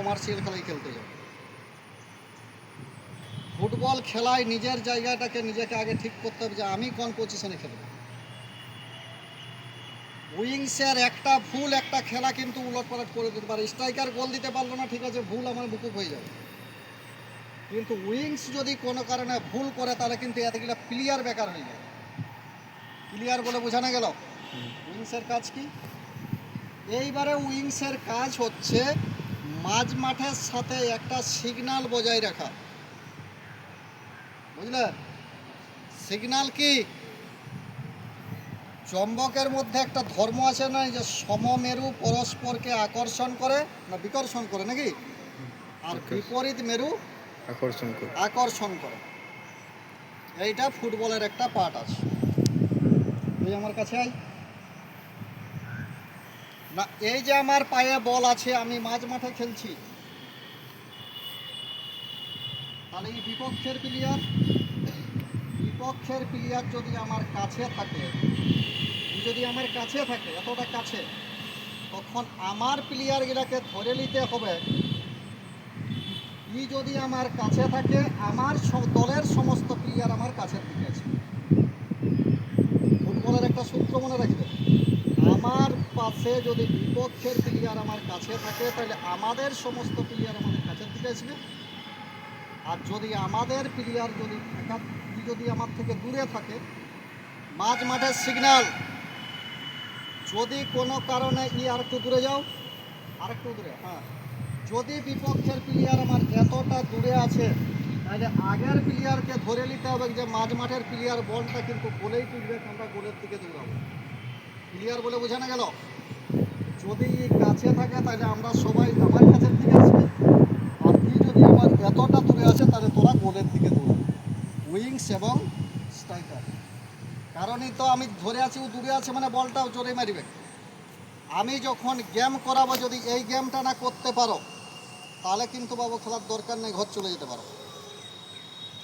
Commercial খেলাই খেলতে যাও। ফুটবল খেলায় নিজের জায়গাটাকে নিজেকে আগে ঠিক করতে হবে যে আমি কোন পজিশনে খেলব। উইংসের একটা ভুল একটা খেলা কিন্তু উলটপালট করে দিতে পারে। স্ট্রাইকার গোল দিতে পারলো না, ঠিক আছে, ভুল আমার মুকুব হয়ে যাবে, কিন্তু উইংস যদি কোনো কারণে ভুল করে তাহলে কিন্তু এতগুলো প্লেয়ার বেকার হয়ে যায়। ক্লিয়ার বলে বোঝানো গেল উইংসের কাজ কি? এইবারে উইংসের কাজ হচ্ছে মাঝ মাঠের সাথে একটা সিগন্যাল বজায় রাখা, বুঝলে? সিগন্যাল কি? চম্বকের মধ্যে একটা ধর্ম আছে না, যে সমমেরু পরস্পরকে আকর্ষণ করে না বিকর্ষণ করে নাকি, আর বিপরীত মেরু আকর্ষণ করে। এইটা ফুটবলের একটা পার্ট আছে। এই আমার কাছে আই না, এই যে আমার পায়ে বল আছে, আমি মাঝ মাঠে খেলছি, তাহলে এই বিপক্ষের প্লেয়ার যদি আমার কাছে থাকে, এতটা কাছে, তখন আমার প্লেয়ারগুলোকে ধরে নিতে হবে। যদি আমার কাছে থাকে, আমার দলের সমস্ত প্লেয়ার আমার কাছের দিকে আছে। ফুটবলের একটা সূত্র মনে রাখবে, আমার পাশে যদি বিপক্ষের প্লেয়ার আমার কাছে থাকে, তাহলে আমাদের সমস্ত প্লেয়ার আমাদের কাছের দিকে আসবে। আর যদি আমাদের প্লেয়ার যদি আমার থেকে দূরে থাকে, মাঝ মাঠের সিগন্যাল, যদি কোনো কারণে আরেকটু দূরে যাও, আরেকটু দূরে, হ্যাঁ, যদি বিপক্ষের প্লেয়ার আমার এতটা দূরে আছে, তাহলে আগের প্লেয়ারকে ধরে নিতে হবে যে মাঝ মাঠের প্লেয়ার বলটা কিন্তু গোলেই তুলবে, আমরা গোলের দিকে দৌড়াবো। ক্লিয়ার বলে বোঝানো গেল? যদি কাছে থাকে তাহলে আমরা সবাই আমার কাছের দিকে আসবে, আর যদি আমার এতটা দূরে আছে তাহলে তোরা গোলের দিকে দৌড়াবে। উইংস এবং স্ট্রাইকার, কারণই তো আমি ধরে আছি, ও দূরে আছে মানে বলটাও জোরে মারিবে। আমি যখন গেম করাবো, যদি এই গেমটা না করতে পারো, তাহলে কিন্তু বাবু খেলার দরকার নেই, ঘর চলে যেতে পারো।